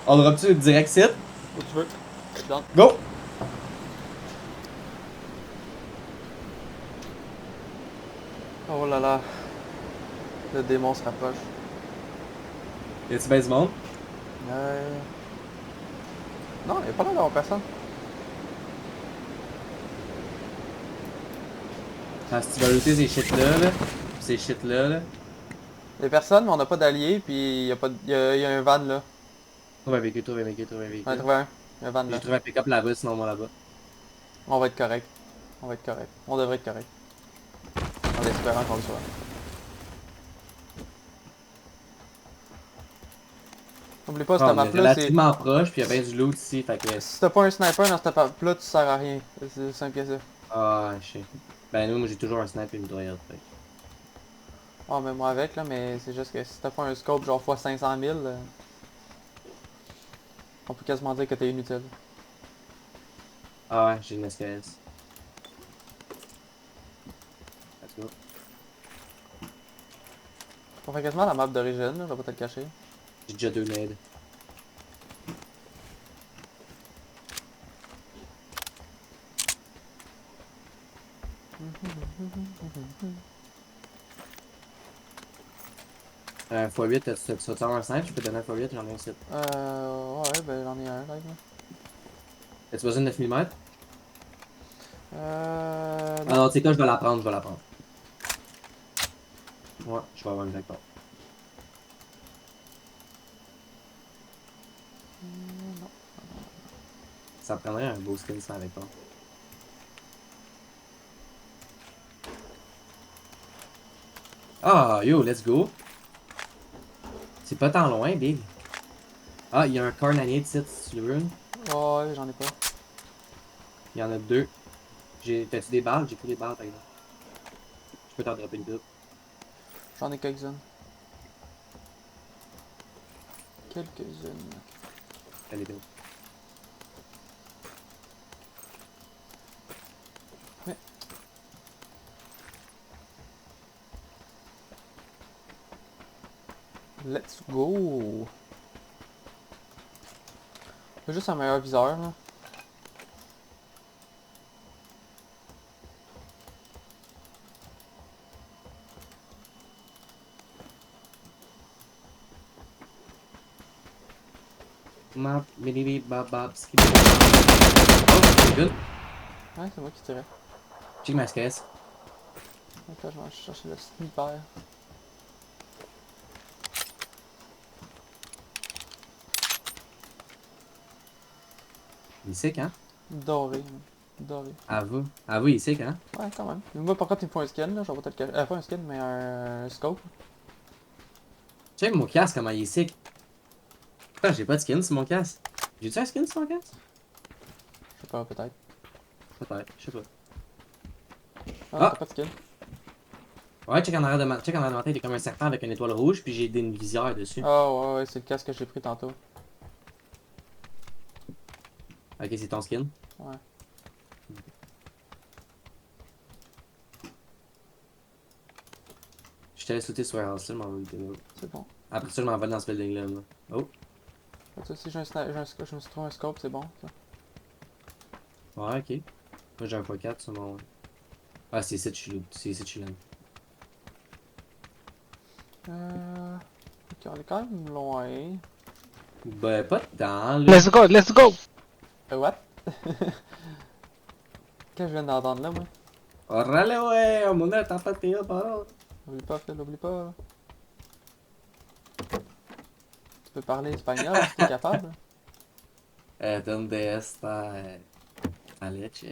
On drop-tu direct site? Où tu veux. Je suis down. Go! Oh là là. Le démon se rapproche. Y'a-tu bien du monde? Euh... Non, il n'y a pas l'air d'avoir personne. Ah, si tu vas looter ces shit-là, là. Ces shit-là, là. Il y a personne, mais on n'a pas d'alliés, puis il y a, pas il y a un van là. Trouve un véhicule, trouve un véhicule, trouve un On a véhicule. trouvé un. Il y a un van J'ai là. trouvé un pick-up là-bas, sinon moi là-bas. On va être correct. On va être correct. On devrait être correct. En espérant qu'on le soit. N'oublie pas, Ah, cette on est map-là, c'est... relativement proche, puis y'a bien du loot ici, fait que. Si t'as pas un sniper dans cette map-là, tu sers à rien. C'est simple que ça. Ah, je sais. Ben, nous, moi, j'ai toujours un sniper et une mitraillette, fait que. Oh, mais moi avec, là, mais c'est juste que si t'as pas un scope genre x 500 000, on peut quasiment dire que t'es inutile. Ah ouais, j'ai une SKS. Let's go. On fait quasiment la map d'origine, là, je vais pas te le cacher. J'ai déjà deux nades. Un x8, tu as un sniper? Je peux te donner un x8, j'en ai un site. Ouais, ben j'en ai un, live, là. As-tu besoin de 9 mm? Ah Non. non, tu sais quoi, je vais la prendre, je vais la prendre. Ouais, je vais avoir une vector. Ça prendrait un beau skin sans vector. Ah, yo, let's go. C'est pas tant loin, big. Ah, il y a un Carnanier site, si tu le veux. Ouais, j'en ai pas. Il y en a deux. T'as-tu des balles? J'ai pris des balles, par exemple. Je peux t'en dropper une coupe. J'en ai quelques-unes. Quelques-unes. Elle est belle. Mais, let's go! J'ai juste un meilleur viseur, là. Map, bidibi, bab, bab, skibidi, bab. Oh, c'est good. Ouais, c'est moi qui tirais. Check ma SKS. Attends, je vais chercher le sniper. Il est sick, hein? Doré, hein. Doré. Avoue, il est sick, hein? Ouais, quand même. Mais moi, par contre, il me faut un skin, là. Je vais pas te le cacher. Pas un skin, mais un scope. Check mon casque, comment il est sick. Putain, j'ai pas de skin sur mon casque. J'ai-tu un skin sur mon casque? Je sais pas, peut-être. Peut-être, je sais pas. Ah, t'as Ah! pas de skin. Ouais, check en arrière de ma tête, il y a comme un serpent avec une étoile rouge, puis j'ai une visière dessus. Ah, ouais, ouais, c'est le casque que j'ai pris tantôt. Ok, c'est ton skin. Ouais, Je t'avais sauté sur un je m'en vais là. c'est bon. Après ça, je m'en vais dans ce building-là. Là. Oh! Ça, si j'ai un sniper, je me suis trouvé un scope, c'est bon. Ça. Ouais, ok. Moi, j'ai un x4 sur mon. Ah, c'est ici, c'est ici, je l'aime. Ok, on est quand même loin. Ben, pas tant, là. Let's go, let's go! What? Qu'est-ce que je viens d'entendre là, moi? Órale, güey, un mundo está partido, paro. Oublie pas, Phil, oublie pas. Tu peux parler espagnol si t'es capable. ¿Dónde está la leche?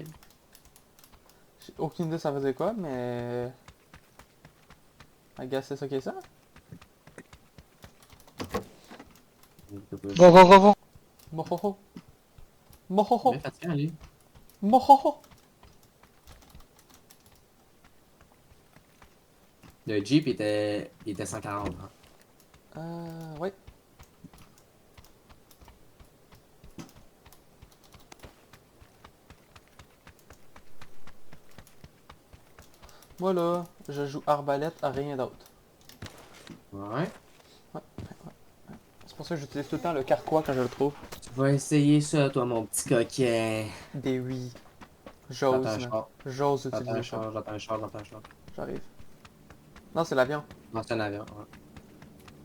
J'ai aucune idée ça faisait quoi, mais... I guess c'est ça qui est ça. Go, go, go, go! Mohoho. Bien Mohoho. fatiguant, lui. Mohoho. Le Jeep il était 140. Hein. Ouais. Moi là, je joue arbalète à rien d'autre. Ouais. Ouais, ouais, ouais. C'est pour ça que j'utilise tout le temps le carquois quand je le trouve. Tu vas essayer ça, toi, mon petit coquin. Des oui. J'entends J'ose, un man. char. J'ose J'entends un utiliser ça. char, j'entends un char, j'entends un char. J'arrive. Non, c'est l'avion. Non, c'est un avion. Ouais.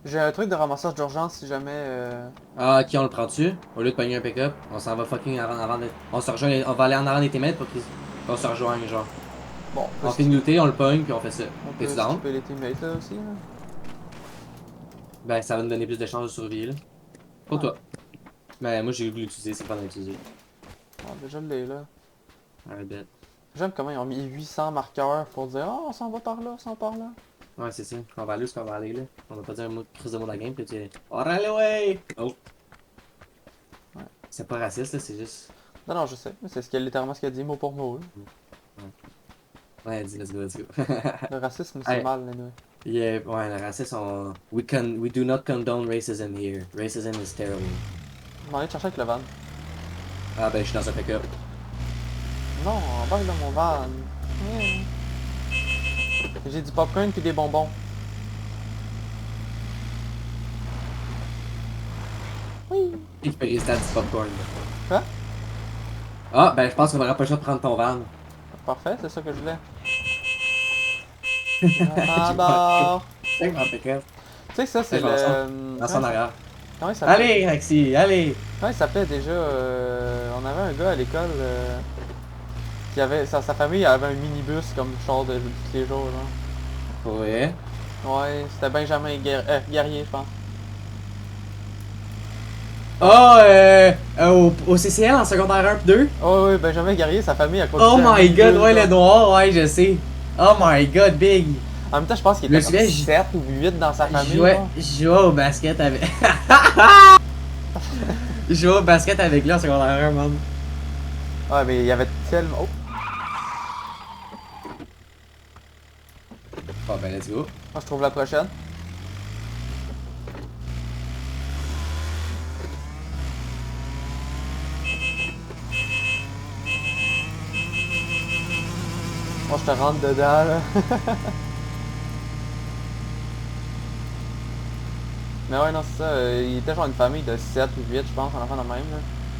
J'ai un truc de ramassage d'urgence si jamais. Ah, ok, on le prend-tu? Au lieu de pogner un pick-up, on s'en va fucking avant d'être. On se rejoint, on va aller en avant des teammates pour qu'on se rejoigne, genre. Bon, On finit de looter, on le pogne, puis on fait ça. on peut T'es-tu down? skipper les teammates là aussi. Là. Ben, ça va nous donner plus de chances de survie, là. Pour Ouais. toi. Mais moi, j'ai voulu l'utiliser, c'est pas d'utiliser. Ah, déjà je l'ai là. I bet. J'aime comment ils ont mis 800 marqueurs pour dire oh, on s'en va par là, on s'en va par là. Ouais, c'est ça. On va aller où est-ce qu'on va aller, là? On va pas dire un mot de crise de mot de la game, puis tu dis on va aller, ouais! Oh! Ouais. C'est pas raciste, là, c'est juste. Non, non, je sais, mais c'est littéralement ce qu'il a dit mot pour mot. Là. Ouais, dis, let's go, let's go. Le racisme, c'est Hey. mal, les nous. Yeah, ouais, le racisme, we do not condone racism here. Racism is terrible. On va aller te chercher avec le van. Ah, ben, je suis dans un pick-up. Non, embarque dans mon van. Yeah. J'ai du popcorn puis des bonbons. Oui. Qui peut résister à du popcorn? Quoi? Ah, ben, je pense qu'on aura pas le choix de prendre ton van. Parfait, c'est ça que je voulais. Ah, Bord. Check mon pick-up. Tu sais que ça, c'est Dans le... Dans son arrière. Comment il s'appelle? Allez, Maxi, allez! Comment il s'appelait déjà? On avait un gars à l'école qui avait... Sa famille avait un minibus comme char de tous les jours, genre. Ouais. Ouais, c'était Benjamin Guerrier, je pense. Oh, au CCL en secondaire 1 pis 2? Oh oui, Benjamin Guerrier, sa famille a conduit Oh un my god, minibus, ouais, le genre. noir, ouais, je sais. Oh my god, big. En même temps, je pense qu'il Je me était comme souviens, 7 ou 8 dans sa famille. genre. Je jouais au basket avec. Je jouais au basket avec lui en secondaire 1, man. Ouais, mais il y avait tellement... Oh, Bon, ben, let's go. moi je trouve la prochaine. Moi je te rentre dedans, là. Mais ouais, non, c'est ça. Il était genre une famille de 7 ou 8, je pense, en enfant de même, là.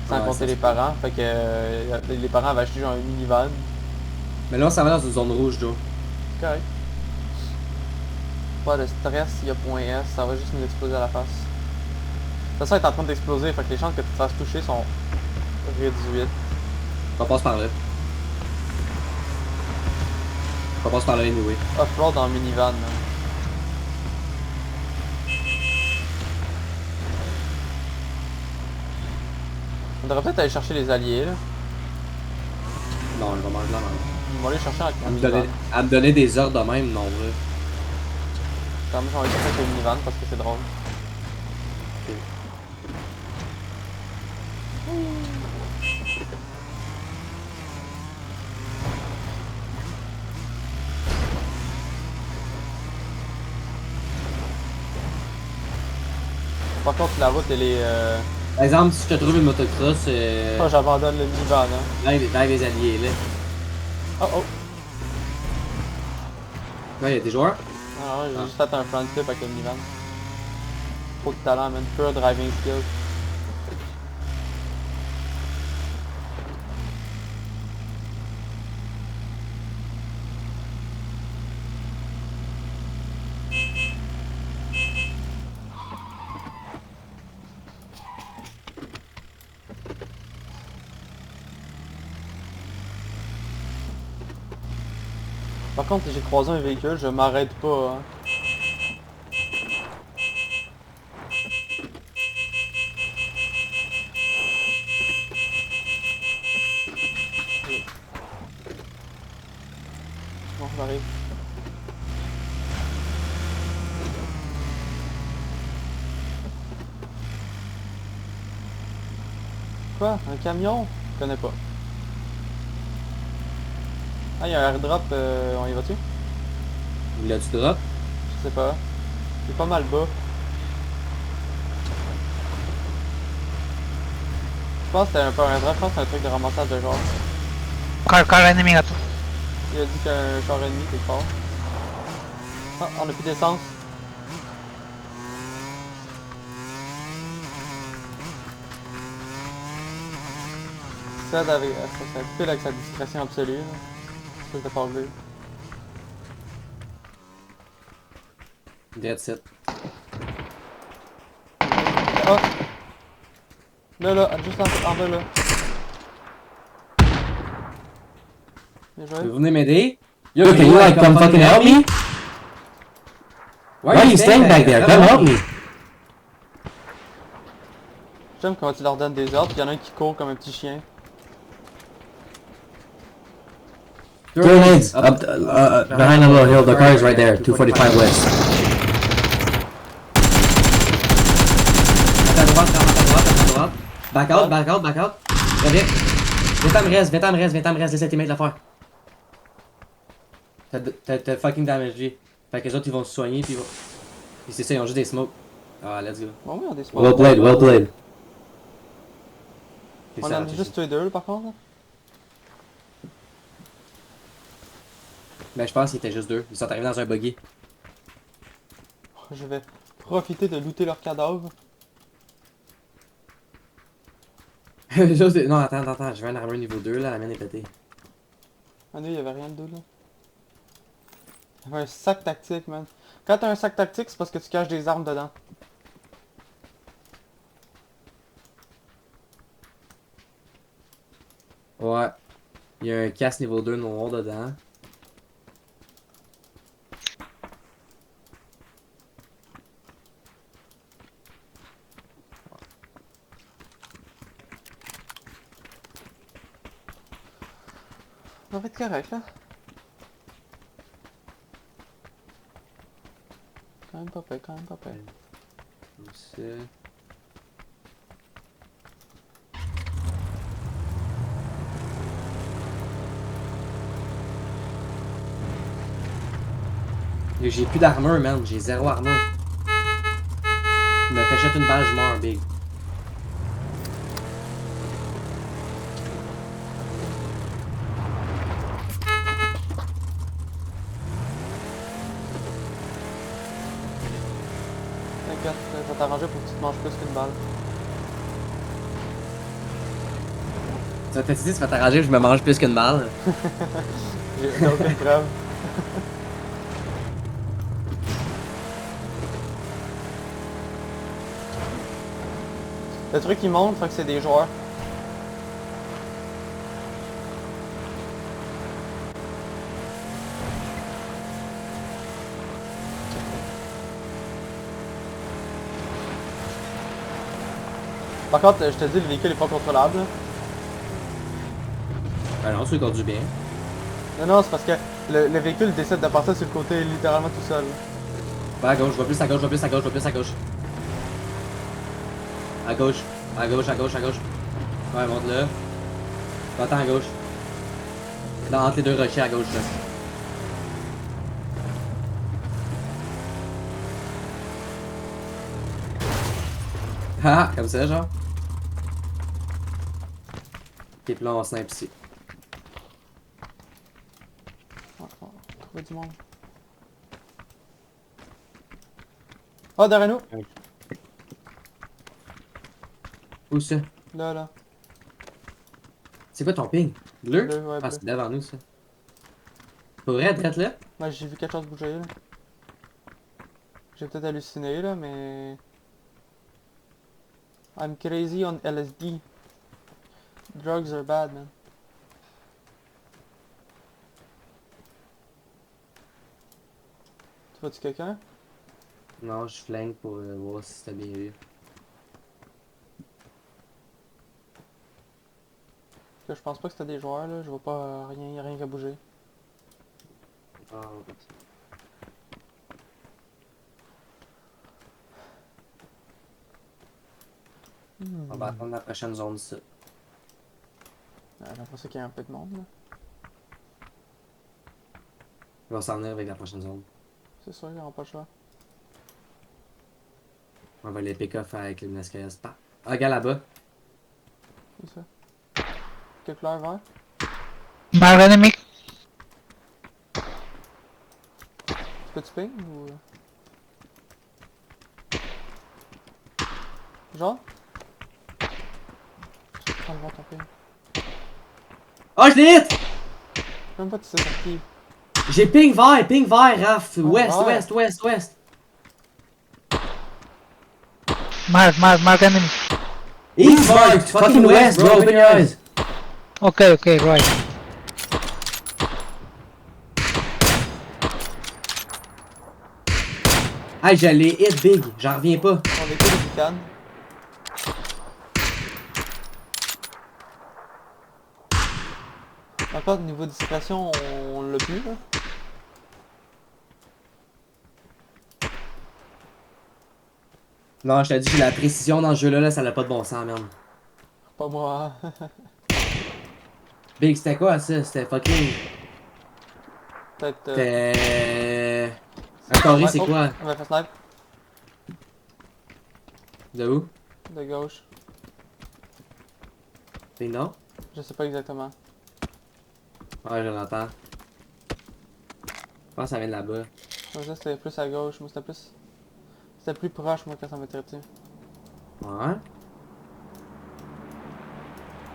Sans Ouais, compter ça les se peut. parents. Fait que les parents avaient acheté genre un minivan. Mais là, on s'en va dans une zone rouge, Joe. C'est correct. Pas de stress, il y a point S, ça va juste nous exploser à la face. De toute façon, elle est en train d'exploser, fait que les chances que tu te fasses toucher sont réduites. On passe par là. On passe par là, anyway. Offroad dans le minivan, là. On devrait peut-être aller chercher les alliés, là. Non, je vais manger là, non. On va aller chercher avec le À me minivan. donner, à me donner des ordres de même, non, là. Comme ça, on va aller chercher avec le minivan parce que c'est drôle. Par contre, la route, elle est... Par exemple, si je te trouve une motocross, Oh, j'abandonne le minivan, hein. dans les alliés, là. Oh, oh. Ouais, il y a des joueurs. Ah ouais, j'ai Ah. juste fait un front flip avec le minivan. Trop de talent, man. Pure driving skills. Par contre, si j'ai croisé un véhicule, je m'arrête pas, hein. Bon, j'arrive. Quoi? Un camion? Je connais pas. Ah, il y a un airdrop, on y va-tu? L'as-tu drop? Je sais pas. C'est pas mal bas. Je pense que c'était un peu un airdrop, je pense que c'est un truc de ramassage de genre. カーエネミーがと Il a dit qu'il y a un char ennemi quelque part. Ah, on a plus d'essence. Ça avec, ça pile avec sa discrétion absolue, là. Ça, t'as pas vu. Dead set. Ah! Là, juste en bas, là. Bien joué. Vous venez m'aider? Yo, Yo, can you like come fucking help me? Why are you staying back there? Come help me. J'aime comment tu leur donnes des ordres, pis y'en a un qui court comme un petit chien. Grenades up behind the little hill. The car is right there. 245 west. À droite, à droite. Back out, back out, back out. Reviens. Viens-t'en me reste, laisse tes teammates la faire. T'as fucking damagé. Fait que les autres ils vont se soigner pis Puis c'est ça, ils ont juste des smokes. Ah, let's go. Bon, oui, on a des spots. Well played. Well played. C'est On ça, en a juste tué deux, là, par contre. Là. Ben je pense qu'ils étaient juste deux. Ils sont arrivés dans un buggy. Je vais profiter de looter leurs cadavres. Non, attends, je veux un armure niveau 2 là, la mienne est pétée. Ah non, il y avait rien de deux, là. Il y avait un sac tactique, man. Quand t'as un sac tactique, c'est parce que tu caches des armes dedans. Ouais. Il y a un casque niveau 2 noir dedans. Ça va être correct, là. Quand même pas pire, quand même pas pire. Comme ça. J'ai plus d'armure, man. J'ai zéro armure. Je me fais jeter une balle, je meurs, big. T'inquiète, je vais t'arranger pour que tu te manges plus qu'une balle. Tu vas t'essayer, tu vas t'arranger, je me mange plus qu'une balle. J'ai aucune preuve. Le truc qui monte, fait que c'est des joueurs. Par contre, je te dis, le véhicule est pas contrôlable. Là. Ah non, tu conduis bien. Non, c'est parce que le véhicule décide de partir sur le côté littéralement tout seul. Va à gauche, je vois plus à gauche, je vois plus à gauche, je vois plus à gauche. À gauche, à gauche, à gauche, à gauche. Ouais, monte là. Va-t'en à gauche. Entre les deux rochers à gauche là. Ah, comme ça, genre. Ok, puis là, on snipe ici. On va trouver du monde. Oh, derrière nous! Où ça? Là. C'est quoi ton ping? Bleu? Bleu, ouais, Ah, bleu. c'est devant nous, ça. Pour vrai, drette là? Ouais, j'ai vu quelque chose bouger là. J'ai peut-être halluciné là, mais... I'm crazy on LSD. Drugs are bad, man. Tu vois-tu quelqu'un? Non, je flingue pour voir si c'était bien vu. Parce que je pense pas que c'était des joueurs là, je vois pas rien qui a bougé. Ah, on va attendre la prochaine zone ici. J'ai l'impression qu'il y a un peu de monde là. On va s'en venir avec la prochaine zone. C'est sûr, ils n'auront pas le choix. On va les pick-off avec les NSKS. Ah, regarde là-bas. C'est ça. Quelle couleur vert? Mark enemy. Tu peux-tu ping ou... Genre? Je vais prendre le bon ton ping. Ah, je l'ai hit! Je sais même pas tu sais sur qui. J'ai ping vert, Raph. West, ouais. west. Mark enemy. East mark, fucking west, bro, open your eyes. Okay, right. Hey, je l'ai hit big, j'en reviens pas. On est que des bucanes. Encore niveau discrétion, on l'a plus là. Non, je t'ai dit, la précision dans ce jeu-là, là, ça n'a pas de bon sens, merde. Pas moi. Big, c'était quoi ça? C'était fucking... Peut-être. C'était... Un carré, c'est quoi? On va faire snipe. De où? De gauche. Big, non? Je sais pas exactement. Ouais, je l'entends. Je pense que ça vient de là-bas. Comme ça c'était plus à gauche. Moi c'était plus. C'était plus proche moi quand ça m'a tiré dessus. Ouais.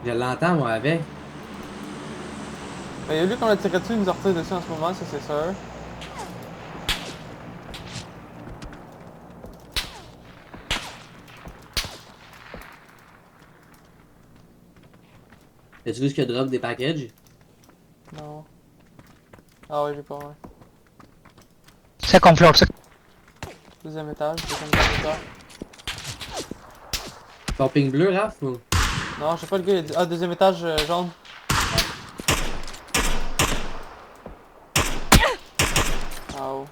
Je l'entends, moi, avec. Ben, il y a lui qu'on a tiré dessus, il nous a retiré dessus en ce moment, ça c'est sûr. As-tu vu ce que drop des packages? Non. Ah ouais, j'ai pas, ouais. Second floor. Deuxième étage, étage. Ton ping bleu, Raph, ou? Non, je sais pas le gars, il a dit. Ah, deuxième étage jaune. Ah oh.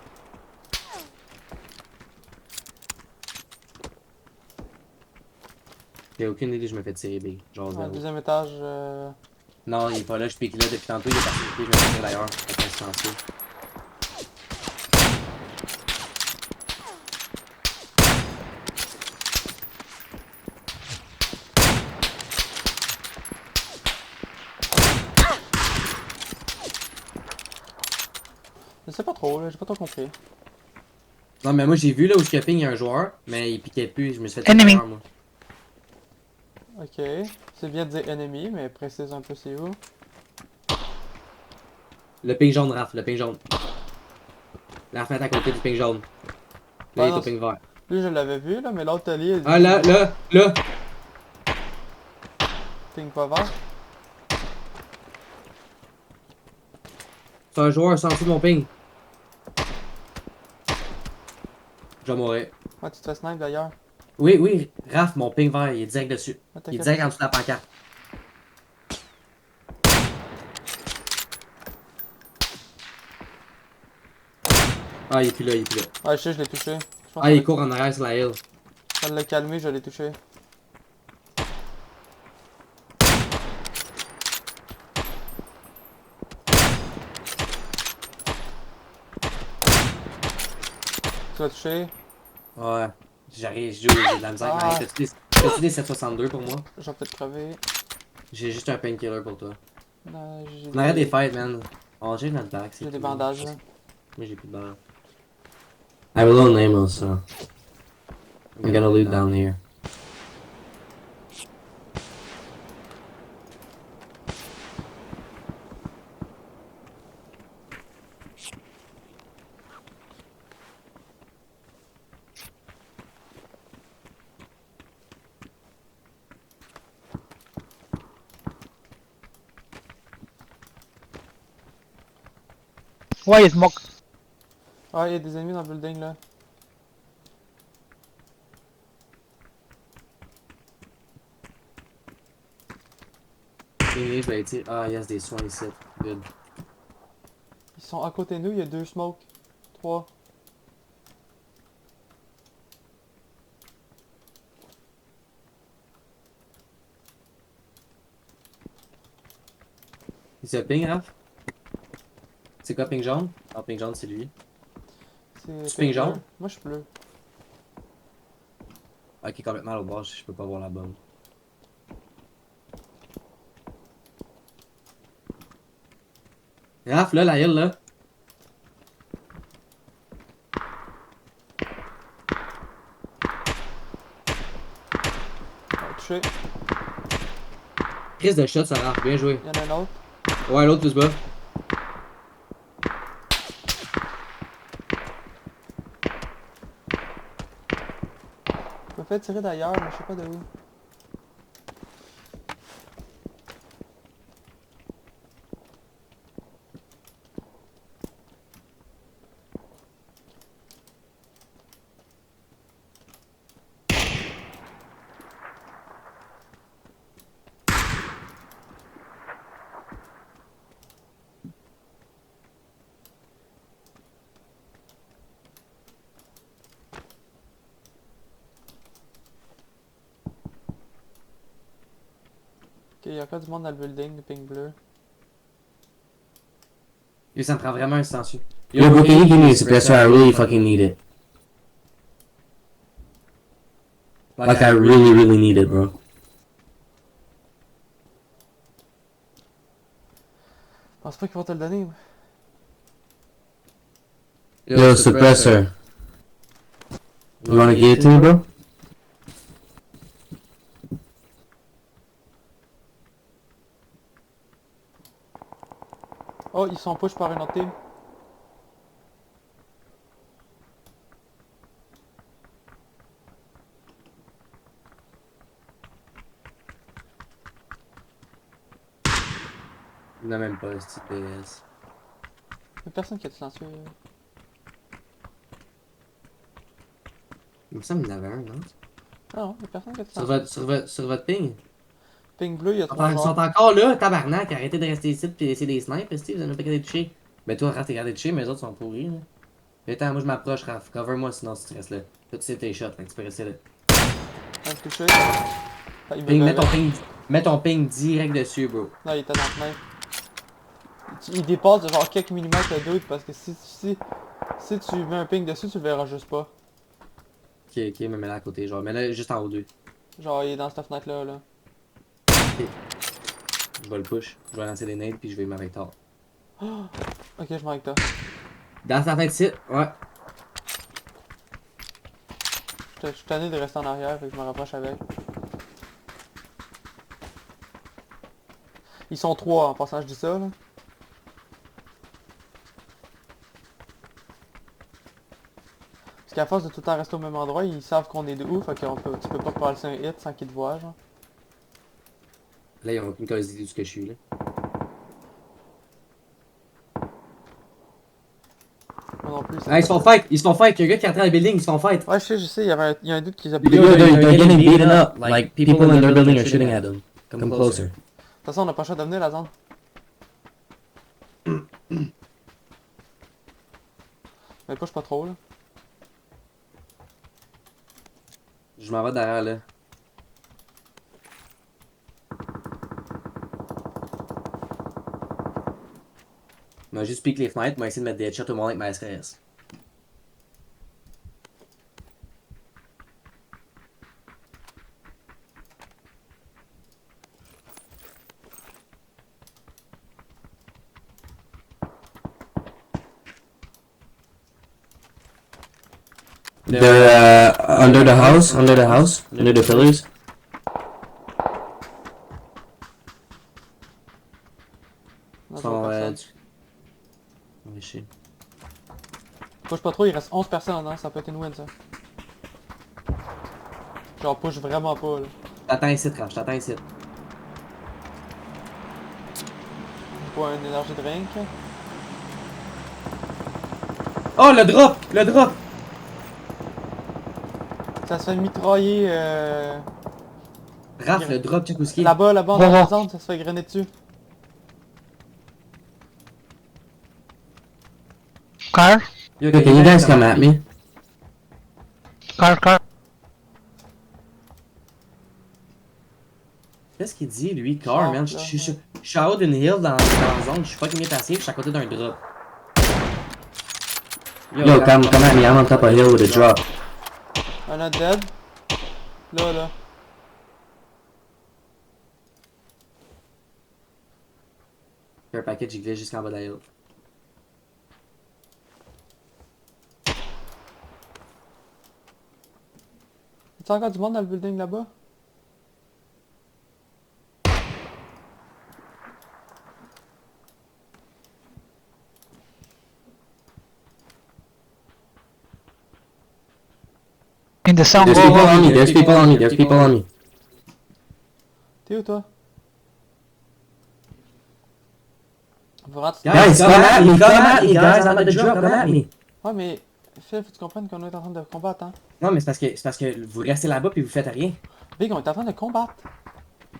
J'ai aucune idée, je me fais tirer big. Genre, Ouais, zéro. deuxième étage. Non, il est pas là, je pique là depuis tantôt, il est parti piquer, je me fais tirer d'ailleurs. Avec un silencieux. Je sais pas trop, là, j'ai pas trop compris. Non, mais moi j'ai vu là où je ping, il y a un joueur, mais il piquait plus, je me suis fait Enemy. tirer, moi. Ok. C'est bien de dire ennemi, mais précise un peu c'est où. Le ping jaune, Raph, le ping jaune. La fenêtre à côté du ping jaune. Là, Ah, il est non, au ping vert. Lui je l'avais vu, là, mais l'autre allié, il dit. Ah, là! Ping pas vert. C'est un joueur sans dessous de mon ping. Je vais mourir. Ouais, tu te fais snipe d'ailleurs. Oui, Raph, mon ping vert, il est direct dessus. Ah, Il est t'inquiète. direct en dessous de la pancarte. Ah, il est plus là. Ouais, je sais, je l'ai touché. Je pense Ah, il que court en arrière sur la hill. ça l'a calmé, je l'ai touché. Tu l'as touché? Ouais. J'arrive, j'ai de la misère. Ah. T'as-tu des 762 pour moi? Je vais peut-être crever. J'ai juste un painkiller pour toi. Non, j'ai On arrête des fights, man. On j'ai notre back, c'est J'ai des tout. bandages là. Moi, j'ai plus de balles. I have a little ammo, so I'm gonna loot down here. Why is Mock? Ah, il y a des ennemis dans le building là. Je vais être. Ah, yes, des soins ici. Good. Ils sont à côté de nous, il y a 2 smokes. 3. C'est ping, Raph? C'est quoi ping jaune? Ah, ping jaune, c'est lui. C'est ping jaune? Moi je suis bleu. Ok, complètement à l'autre bord, je peux pas voir la bombe. Raph, là, la hill, là. Ouais, touché. Prise de shot, ça Raph, bien joué. Il y en a un autre. Ouais, l'autre plus bas. Je me fais tirer d'ailleurs, mais je sais pas de où. Ok, y'a encore du monde dans le building, le ping bleu. Yo, ça me prend vraiment un sensu. Yo, bro, can you give me a suppressor? I really fucking need it. Like, I really, really need it, bro. Je pense pas qu'ils vont te le donner. moi. Yo, suppressor. You wanna give it to me, bro? Oh, ils sont push par une autre team. Il n'a même pas, ce PS. Y'a personne qui a silencieux. Il me semble qu'il y en avait un, non? Ah non, y'a personne qui a Sur silencieux. sur votre ping? Ping bleu, y'a Ils 3 sont joueurs. encore là, tabarnak, arrêtez de rester ici pis laisser des snipes, Steve, vous avez même pas gardé de toucher. Ben toi, reste gardé de toucher, mais les autres sont pourris, là. Et attends, moi je m'approche, Raph, cover-moi sinon si tu restes là. Toi tu sais tes shots, fait que tu peux rester là. Un touché. Ah, il me Ping, verrait. mets ton ping direct dessus, bro. Non, il était dans la fenêtre. Il dépasse de genre quelques millimètres le doute parce que si tu mets un ping dessus, tu le verras juste pas. Ok, ok, mais mets-la à côté, genre, mets-la juste en haut d'eux. Genre, il est dans cette fenêtre-là. Là. Ok, je vais le push, je vais lancer des nades puis je vais y mettre avec tard. Ok, je m'en avec toi. Dans sa tête ici, ouais. Je suis tanné de rester en arrière, fait que je me rapproche avec. Ils sont 3 en passant, je dis ça. Là. Parce qu'à force de tout le temps rester au même endroit, ils savent qu'on est de où, fait que tu peux pas passer un hit sans qu'ils te voient, genre. Là, ils ont aucune cause d'idée de ce que je suis, là. Moi non plus. Ah, ils se font fight, il y a un gars qui est rentré dans le building, ils se font fight. Ouais, je sais, il y a un doute qu'ils a Yo, pris. Yo, they're getting beaten up. Like, people in their building are shooting at them. Come closer. De toute façon, on a pas le choix de venir la zone. Mais push pas trop, là. Je m'en vais derrière, là. On va juste piquer les fenêtres, on va essayer de mettre des headshots au monde avec ma SKS. They're under the house, under the pillars. Non, Ils je vois sont, personne. Ouais, chier. Push pas trop, il reste 11 personnes, hein. Ça peut être une win, ça. Genre, push vraiment pas, là. T'attends ici, Raph, je t'attends ici. Pas un énergie drink. Oh, le drop! Le drop! Ça se fait mitrailler, Raph, le drop, check où ce qui est. Là-bas, dans la zone, ça se fait grainer dessus. Car, Yo, Yo, can you guys come at me? car. Qu'est-ce qu'il dit, lui, car, Char, man? là, Je suis en haut d'une hill dans la zone, je suis fucking bien passé, je suis à côté d'un drop. Yo, come at me. I'm on top of a hill with a drop. Un autre dead. Là. Il y a un paquet, j'y glisse jusqu'en bas de la hill. Y'a encore du monde dans le building là-bas? the song. There's Go, people go. on me, there's people on me, there's people on me. T'es où toi? Faut vraiment- Guys, come at me, guys, I'm at the drop, come at me. Ouais mais Phil, faut que tu comprennes qu'on est en train de combattre hein. Non, mais c'est parce que vous restez là-bas puis vous faites rien. Big, on est en train de combattre.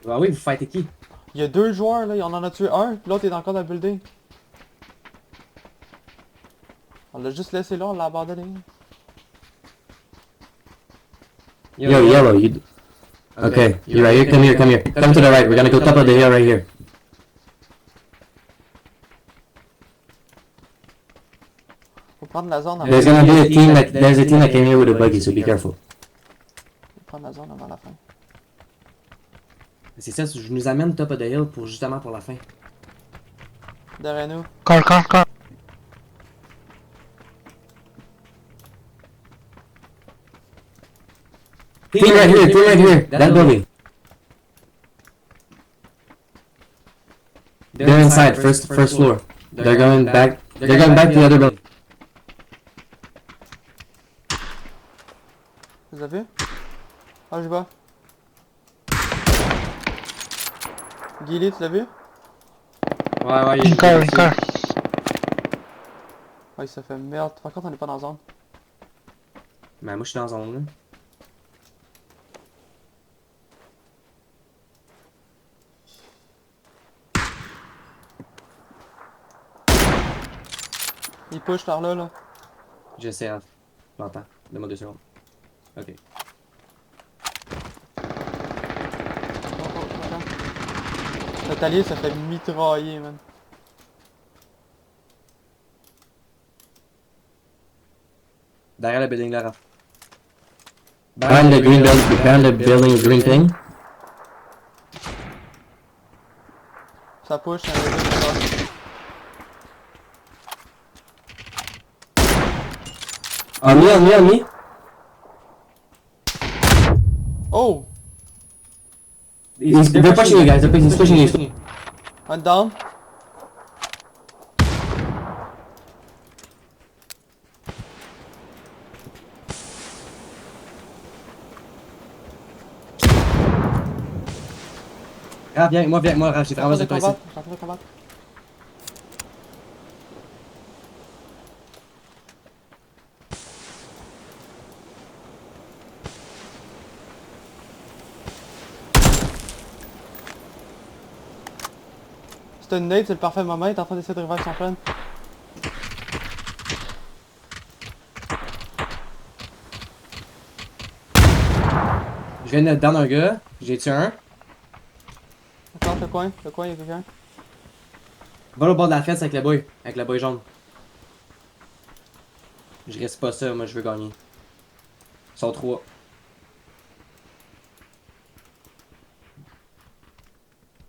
Ah oui, vous fightez qui? Il y a 2 joueurs là, on en a tué un, puis l'autre est encore dans le building. On l'a juste laissé là, on l'a abandonné. Yo, yellow, you... Okay, you're right here, come here, come here. Come to the right, we're gonna go top of the hill right here. Faut prendre la zone avant, There's gonna be there's a team that came here with a buggy, so be careful. faut prendre la zone avant la fin. C'est ça, je nous amène top of the hill pour justement pour la fin. Derrière nous. Car. Team right here, that building. They're inside, first floor. They're going back to the other building. Vous avez vu? Ah, je vois. Guilly, tu l'as vu? Ouais, In car. Ouais, il se fait merde. Par contre, on est pas dans la zone. Mais moi, je suis dans la zone là. Il push par là, là. J'essaie, hein. Je l'entends. Donne-moi 2 secondes. Ok. Le talier, ça fait mitrailler, man. Derrière le building là, Raph. Behind the building, green thing. Ça push, un deuxième. On me. Oh! They're pushing you guys, he's pushing you. Un down. Raph, viens avec moi, Raph, j'ai Je suis en train travaillé de sur toi ici. combattre, je suis en train de combattre. C'est une nade, c'est le parfait moment, il est en train d'essayer de revive son friend. Je viens de down un gars, j'ai tué un. D'accord, le coin, il y a quelqu'un. Va au bord de la fence avec le boy jaune. Je reste pas ça, moi je veux gagner. Ils sont 3.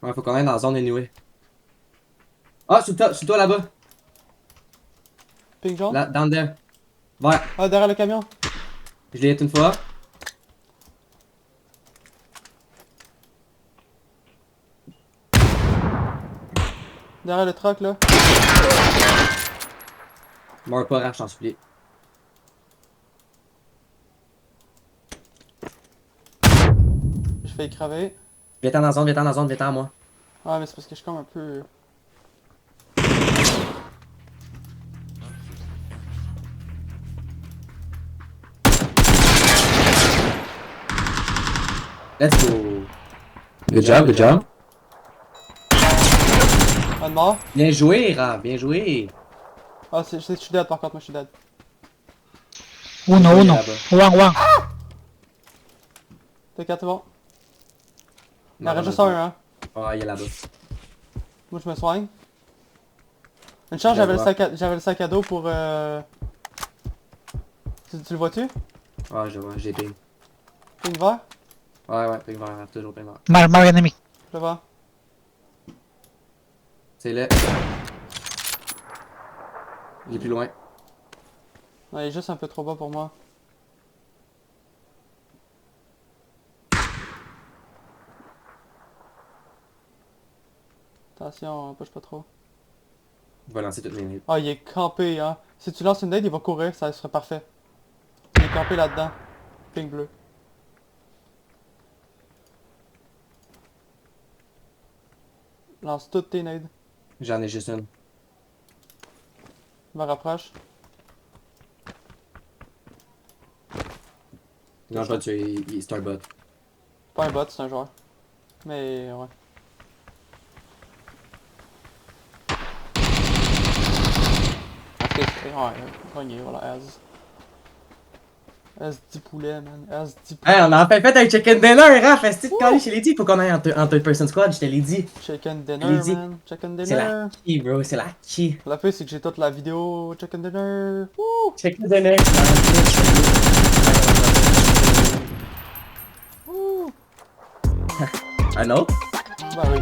Ouais, faut qu'on aille dans la zone anyway. Ah, sous toi là-bas. Pink jaune. Là, down there. Ouais, Ah, derrière le camion. je l'ai hit une fois. Derrière le truck, là. Meurs pas, Raph, je t'en supplie. Je fais crever. Viens-t'en dans la zone, viens-t'en à moi. Ah, mais c'est parce que je suis comme un peu... Let's go. Good job. Un de mort. Bien joué, Raph, bien joué. Ah, je suis dead par contre, moi je suis dead. Uno. One. T'es 4, c'est bon. Il en Non, reste non, juste non. un, hein. Ouais, il est là-bas. Moi je me soigne. Une chance, Je vois. j'avais le sac à dos pour Tu le vois-tu? Ouais, je vois, j'ai ping. Ping vert? Ouais, ping vert, Raph, toujours ping vert. Mark enemy. Je le vois. C'est là. Il est plus loin. Non, il est juste un peu trop bas pour moi. Attention, push pas trop. Il va lancer toutes mes nades. Ah, il est campé, hein. Si tu lances une nade, il va courir, ça serait parfait. Il est campé là-dedans. Ping bleu. Lance toutes tes nades. J'en ai juste une. Me rapproche. Non, je vais le tuer, c'est un bot. Pas un bot, c'est un joueur. Mais ouais. Ouais, gagné, voilà, S10 poulet, man. S10 poulet. Hey, on a enfin fait un chicken dinner, Raph! Est-ce que tu te connais? Je te l'ai dit, faut qu'on aille en third person squad, je te l'ai dit. Chicken Je l'ai dinner, dit. man. Chicken C'est la dinner. key, bro, c'est la key. La plus, c'est que j'ai toute la vidéo chicken dinner. Wouh! Chicken dinner. Wouh! Un autre? Bah oui.